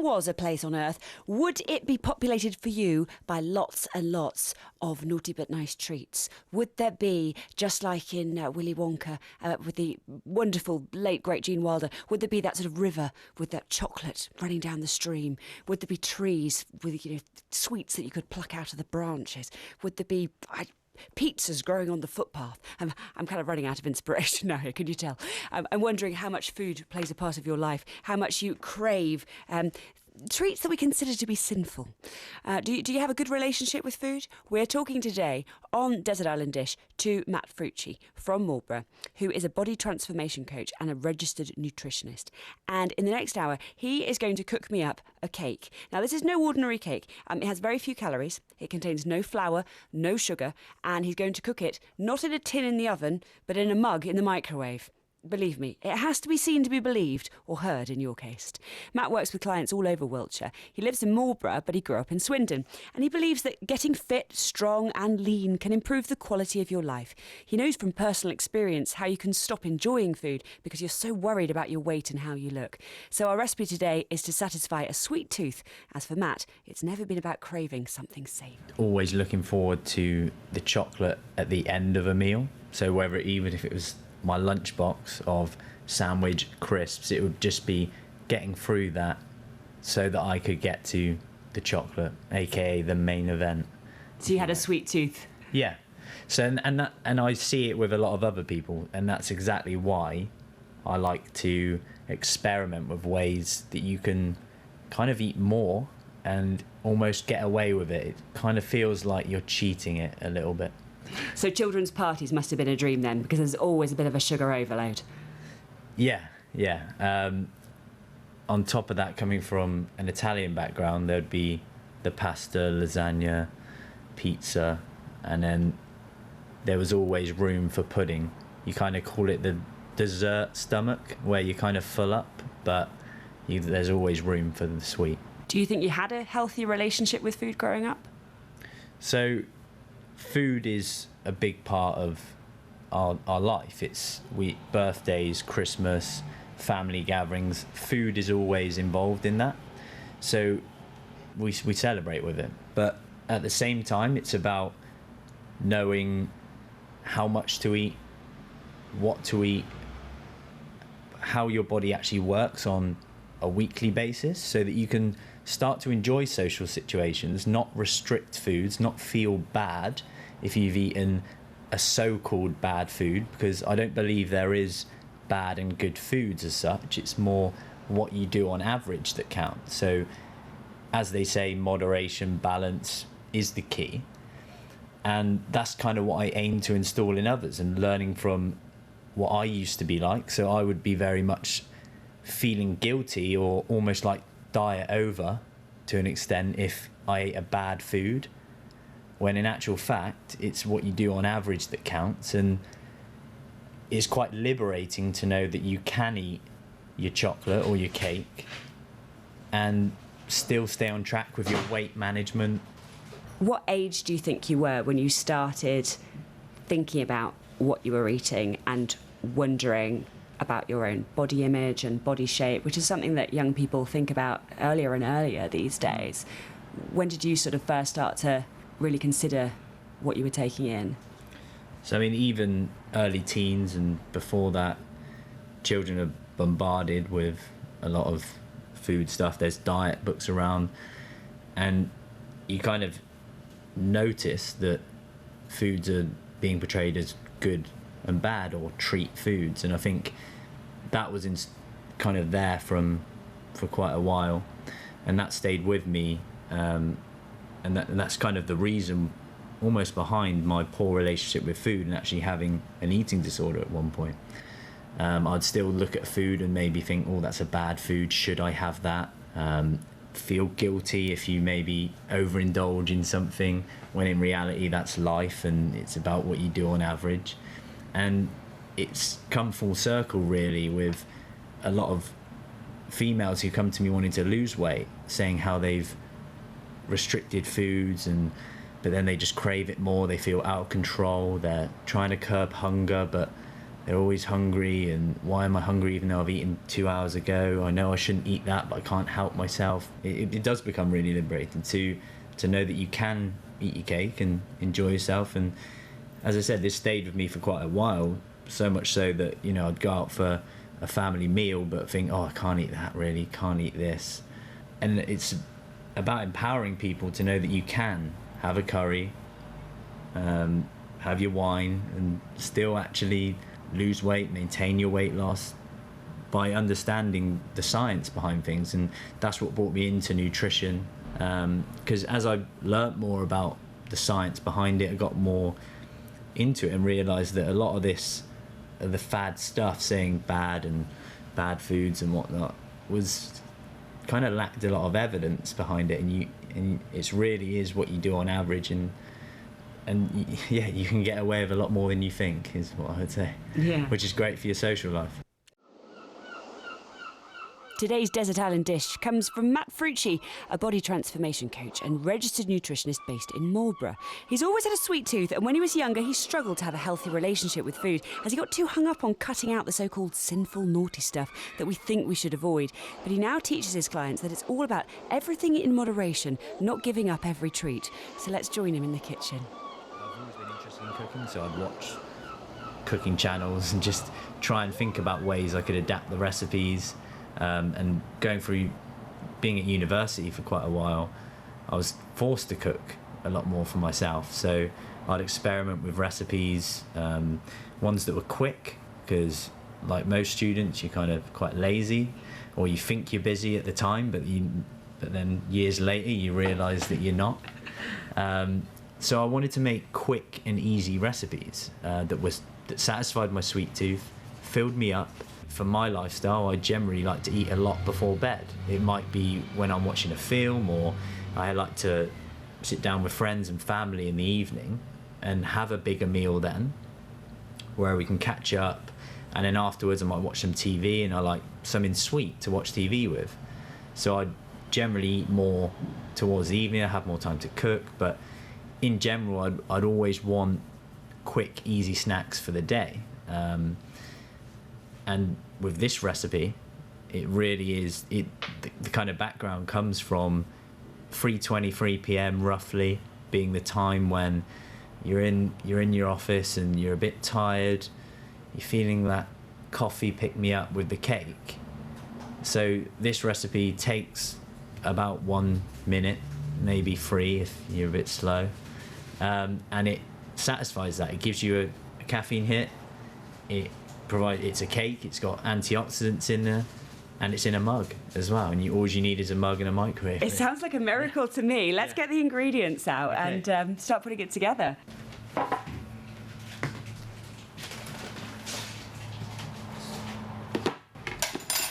was a place on Earth, would it be populated for you by lots and lots of naughty but nice treats? Would there be, just like in Willy Wonka with the wonderful late great Gene Wilder, would there be that sort of river with that chocolate running down the stream? Would there be trees with sweets that you could pluck out of the branches? Would there be pizzas growing on the footpath? I'm kind of running out of inspiration now here, can you tell? I'm wondering how much food plays a part of your life, how much you crave treats that we consider to be sinful. Do you have a good relationship with food? We're talking today on Desert Island Dish to Matt Fruci from Marlborough, who is a body transformation coach and a registered nutritionist. And in the next hour, he is going to cook me up a cake. Now, this is no ordinary cake. It has very few calories. It contains no flour, no sugar, and he's going to cook it not in a tin in the oven, but in a mug in the microwave. Believe me, it has to be seen to be believed, or heard in your case. Matt works with clients all over Wiltshire. He lives in Marlborough, but he grew up in Swindon. And he believes that getting fit, strong and lean can improve the quality of your life. He knows from personal experience how you can stop enjoying food because you're so worried about your weight and how you look. So our recipe today is to satisfy a sweet tooth. As for Matt, it's never been about craving something safe. Always looking forward to the chocolate at the end of a meal. So even if it was my lunchbox of sandwich crisps, it would just be getting through that so that I could get to the chocolate, aka the main event. So you had a sweet tooth? Yeah. So and I see it with a lot of other people, and that's exactly why I like to experiment with ways that you can kind of eat more and almost get away with it. It kind of feels like you're cheating it a little bit. So children's parties must have been a dream then, because there's always a bit of a sugar overload. Yeah. On top of that, coming from an Italian background, there'd be the pasta, lasagna, pizza, and then there was always room for pudding. You kind of call it the dessert stomach, where you kind of full up, but there's always room for the sweet. Do you think you had a healthy relationship with food growing up? So food is a big part of our life. It's birthdays, Christmas, family gatherings. Food is always involved in that. So we celebrate with it. But at the same time, it's about knowing how much to eat, what to eat, how your body actually works on a weekly basis, so that you can start to enjoy social situations, not restrict foods, not feel bad if you've eaten a so-called bad food, because I don't believe there is bad and good foods as such. It's more what you do on average that counts. So as they say, moderation, balance is the key. And that's kind of what I aim to install in others, and learning from what I used to be like. So I would be very much feeling guilty, or almost like diet over to an extent, if I ate a bad food, when in actual fact it's what you do on average that counts. And it's quite liberating to know that you can eat your chocolate or your cake and still stay on track with your weight management. What age do you think you were when you started thinking about what you were eating and wondering about your own body image and body shape, which is something that young people think about earlier and earlier these days? When did you sort of first start to really consider what you were taking in? So I mean, even early teens and before that, children are bombarded with a lot of food stuff. There's diet books around, and you kind of notice that foods are being portrayed as good and bad, or treat foods. And I think that was kind of there for quite a while, and that stayed with me, and that's kind of the reason almost behind my poor relationship with food and actually having an eating disorder at one point. I'd still look at food and maybe think, oh, that's a bad food, should I have that? Feel guilty if you maybe overindulge in something, when in reality that's life and it's about what you do on average. And it's come full circle really, with a lot of females who come to me wanting to lose weight, saying how they've restricted foods, but then they just crave it more. They feel out of control. They're trying to curb hunger, but they're always hungry, and why am I hungry even though I've eaten 2 hours ago? I know I shouldn't eat that, but I can't help myself. It does become really liberating to know that you can eat your cake and enjoy yourself. And as I said, this stayed with me for quite a while, so much so that, you know, I'd go out for a family meal but think, oh, I can't eat that, really, can't eat this. And it's about empowering people to know that you can have a curry, have your wine, and still actually lose weight, maintain your weight loss by understanding the science behind things. And that's what brought me into nutrition, because as I learnt more about the science behind it, I got more into it and realised that a lot of this, the fad stuff saying bad and bad foods and whatnot, was kind of lacked a lot of evidence behind it, and it really is what you do on average, and yeah, you can get away with a lot more than you think, is what I would say. Yeah. Which is great for your social life. Today's Desert Island dish comes from Matt Fruci, a body transformation coach and registered nutritionist based in Marlborough. He's always had a sweet tooth, and when he was younger, he struggled to have a healthy relationship with food as he got too hung up on cutting out the so-called sinful, naughty stuff that we think we should avoid. But he now teaches his clients that it's all about everything in moderation, not giving up every treat. So let's join him in the kitchen. I've always been interested in cooking, so I'd watch cooking channels and just try and think about ways I could adapt the recipes. And going through being at university for quite a while, I was forced to cook a lot more for myself. So I'd experiment with recipes, ones that were quick, because like most students, you're kind of quite lazy, or you think you're busy at the time, but then years later you realise that you're not. So I wanted to make quick and easy recipes that satisfied my sweet tooth, filled me up. For my lifestyle, I generally like to eat a lot before bed. It might be when I'm watching a film, or I like to sit down with friends and family in the evening and have a bigger meal then, where we can catch up, and then afterwards I might watch some TV, and I like something sweet to watch TV with. So I generally eat more towards the evening. I have more time to cook, but in general I'd always want quick, easy snacks for the day. And with this recipe, it really is, the kind of background comes from 3:23 p.m. roughly being the time when you're in your office and you're a bit tired, you're feeling that coffee pick me up with the cake. So this recipe takes about 1 minute, maybe 3 if you're a bit slow, and it satisfies that. It gives you a caffeine hit. It's a cake, it's got antioxidants in there, and it's in a mug as well, and all you need is a mug and a microwave. It sounds like a miracle to me. Let's get the ingredients out and start putting it together.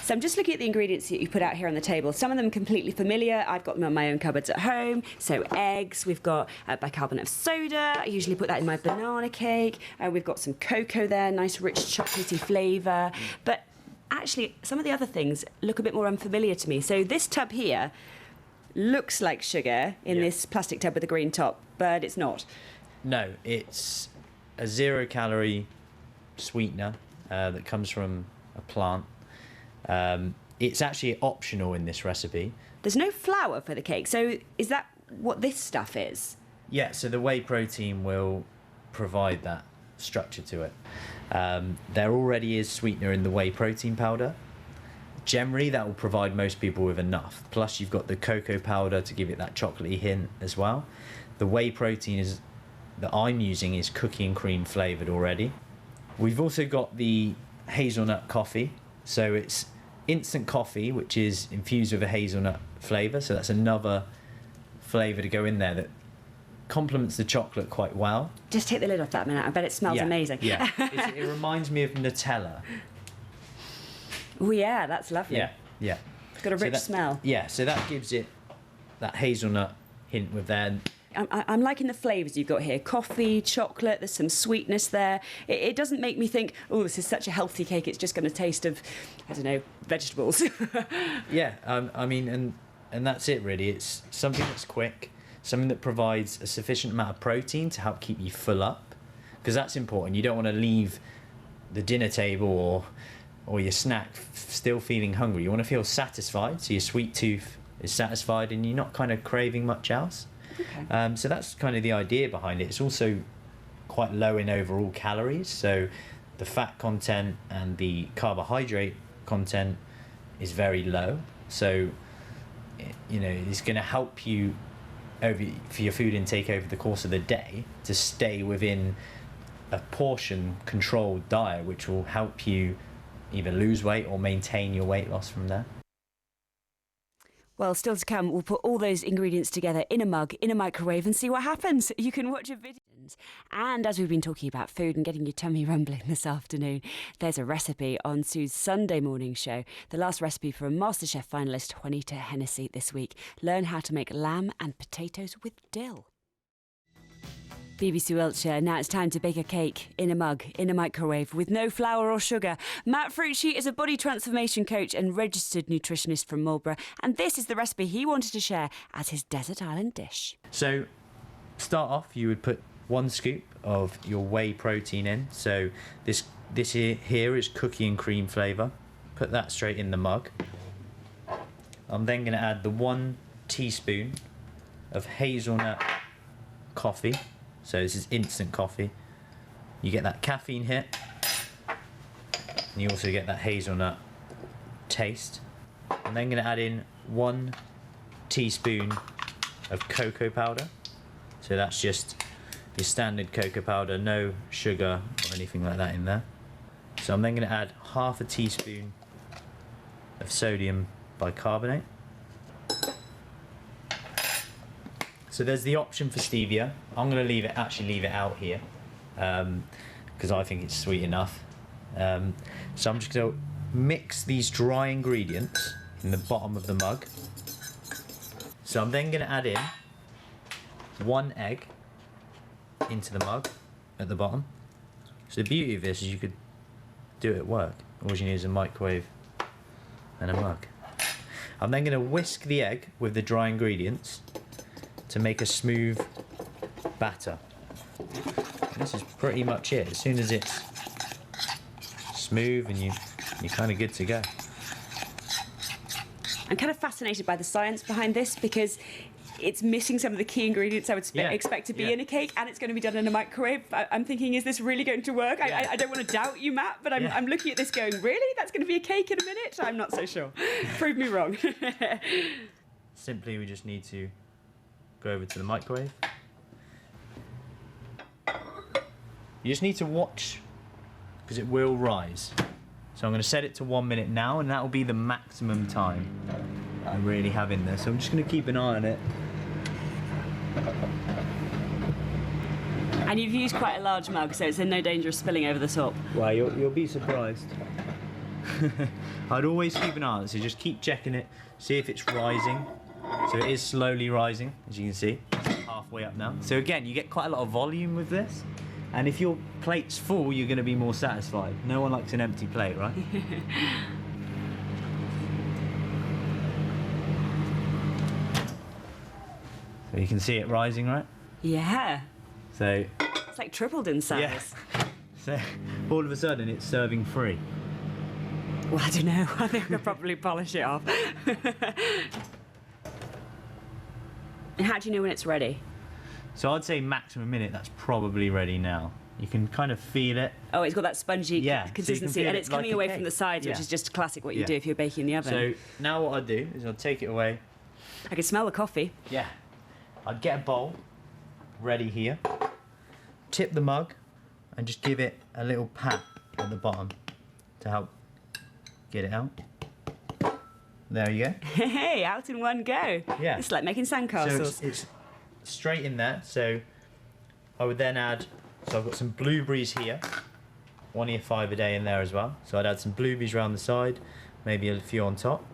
So I'm just looking at the ingredients that you put out here on the table. Some of them completely familiar. I've got them in my own cupboards at home. So eggs, we've got bicarbonate of soda. I usually put that in my banana cake. We've got some cocoa there, nice rich chocolatey flavour. But actually, some of the other things look a bit more unfamiliar to me. So this tub here looks like sugar in this plastic tub with a green top, but it's not. No, it's a 0-calorie sweetener that comes from a plant. It's actually optional in this recipe. There's no flour for the cake, so is that what this stuff is? Yeah, so the whey protein will provide that structure to it. There already is sweetener in the whey protein powder. Generally, that will provide most people with enough. Plus, you've got the cocoa powder to give it that chocolatey hint as well. The whey protein that I'm using is cookie and cream flavoured already. We've also got the hazelnut coffee. So it's instant coffee, which is infused with a hazelnut flavour. So that's another flavour to go in there that complements the chocolate quite well. Just take the lid off that a minute. I bet it smells amazing. Yeah, it reminds me of Nutella. Oh yeah, that's lovely. Yeah. It's got a rich smell. Yeah, so that gives it that hazelnut hint with that. I'm liking the flavours you've got here. Coffee, chocolate, there's some sweetness there. It doesn't make me think, oh, this is such a healthy cake, it's just going to taste of, I don't know, vegetables. Yeah, I mean, and that's it really. It's something that's quick, something that provides a sufficient amount of protein to help keep you full up, because that's important. You don't want to leave the dinner table or your snack still feeling hungry. You want to feel satisfied, so your sweet tooth is satisfied and you're not kind of craving much else. Okay. So that's kind of the idea behind it. It's also quite low in overall calories, so the fat content and the carbohydrate content is very low, so you know it's going to help you for your food intake over the course of the day to stay within a portion controlled diet, which will help you either lose weight or maintain your weight loss from there. Well, still to come, we'll put all those ingredients together in a mug, in a microwave, and see what happens. You can watch a video. And as we've been talking about food and getting your tummy rumbling this afternoon, there's a recipe on Sue's Sunday morning show. The last recipe for a MasterChef finalist, Juanita Hennessy, this week. Learn how to make lamb and potatoes with dill. BBC Wiltshire, now it's time to bake a cake in a mug, in a microwave, with no flour or sugar. Matt Fruci is a body transformation coach and registered nutritionist from Marlborough, and this is the recipe he wanted to share as his desert island dish. So, start off, you would put 1 scoop of your whey protein in. So this here is cookie and cream flavour. Put that straight in the mug. I'm then going to add the 1 teaspoon of hazelnut coffee. So this is instant coffee. You get that caffeine hit, and you also get that hazelnut taste. I'm then going to add in 1 teaspoon of cocoa powder. So that's just your standard cocoa powder, no sugar or anything like that in there. So I'm then going to add half a teaspoon of sodium bicarbonate. So there's the option for stevia. I'm going to actually leave it out here because I think it's sweet enough. So I'm just going to mix these dry ingredients in the bottom of the mug. So I'm then going to add in 1 egg into the mug at the bottom. So the beauty of this is you could do it at work. All you need is a microwave and a mug. I'm then going to whisk the egg with the dry ingredients to make a smooth batter. And this is pretty much it. As soon as it's smooth and you're kind of good to go. I'm kind of fascinated by the science behind this because it's missing some of the key ingredients I would expect to be in a cake, and it's going to be done in a microwave. I'm thinking, is this really going to work? I don't want to doubt you, Matt, but I'm looking at this going, really? That's going to be a cake in a minute? I'm not so sure. Prove me wrong. Simply, we just need to go over to the microwave. You just need to watch, because it will rise. So I'm going to set it to 1 minute now, and that will be the maximum time I really have in there. So I'm just going to keep an eye on it. And you've used quite a large mug, so it's in no danger of spilling over the top. Well, you'll be surprised. I'd always keep an eye on it, so just keep checking it, see if it's rising. So it is slowly rising, as you can see. It's halfway up now. So again, you get quite a lot of volume with this. And if your plate's full, you're going to be more satisfied. No one likes an empty plate, right? So you can see it rising, right? Yeah. So it's like tripled in size. Yeah. So all of a sudden, it's serving free. Well, I don't know. I think I could probably polish it off. And how do you know when it's ready? So I'd say maximum minute, that's probably ready now. You can kind of feel it. Oh, it's got that spongy consistency, and it's like coming away from the sides, which is just classic what you do if you're baking in the oven. So now what I'd do is I'd take it away. I can smell the coffee. Yeah. I'd get a bowl ready here, tip the mug, and just give it a little pat at the bottom to help get it out. There you go. Hey, out in one go. Yeah. It's like making sandcastles. So it's straight in there. So I would then add, so I've got some blueberries here, 1 year 5 a day in there as well. So I'd add some blueberries around the side, maybe a few on top.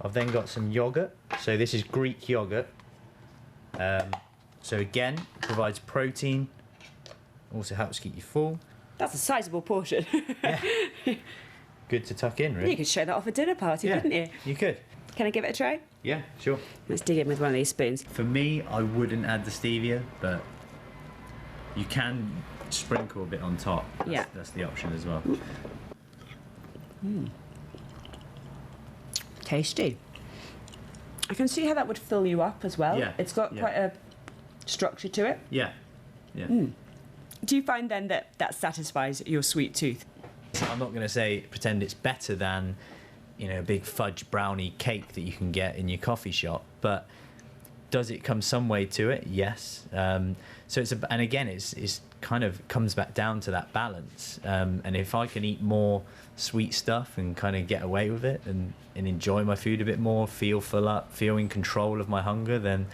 I've then got some yogurt. So this is Greek yogurt. So again, provides protein, also helps keep you full. That's a sizable portion. Yeah. Good to tuck in, really. You could show that off a dinner party, couldn't you? You could. Can I give it a try? Yeah, sure. Let's dig in with one of these spoons. For me, I wouldn't add the stevia, but you can sprinkle a bit on top. Yeah. That's the option as well. Tasty. I can see how that would fill you up as well. Yeah, It's got quite a structure to it. Yeah. Do you find then that satisfies your sweet tooth? So I'm not going to pretend it's better than, a big fudge brownie cake that you can get in your coffee shop, but does it come some way to it? Yes. So and again, it's kind of comes back down to that balance. And if I can eat more sweet stuff and kind of get away with it and enjoy my food a bit more, feel full up, feel in control of my hunger, then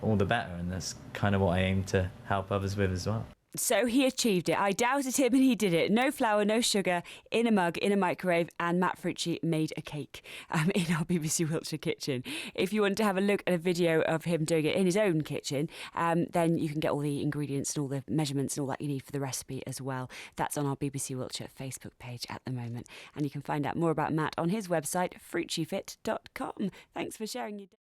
all the better. And that's kind of what I aim to help others with as well. So he achieved it. I doubted him and he did it. No flour, no sugar, in a mug, in a microwave, and Matt Fruci made a cake in our BBC Wiltshire kitchen. If you want to have a look at a video of him doing it in his own kitchen, then you can get all the ingredients and all the measurements and all that you need for the recipe as well. That's on our BBC Wiltshire Facebook page at the moment. And you can find out more about Matt on his website, frucifit.com. Thanks for sharing your day.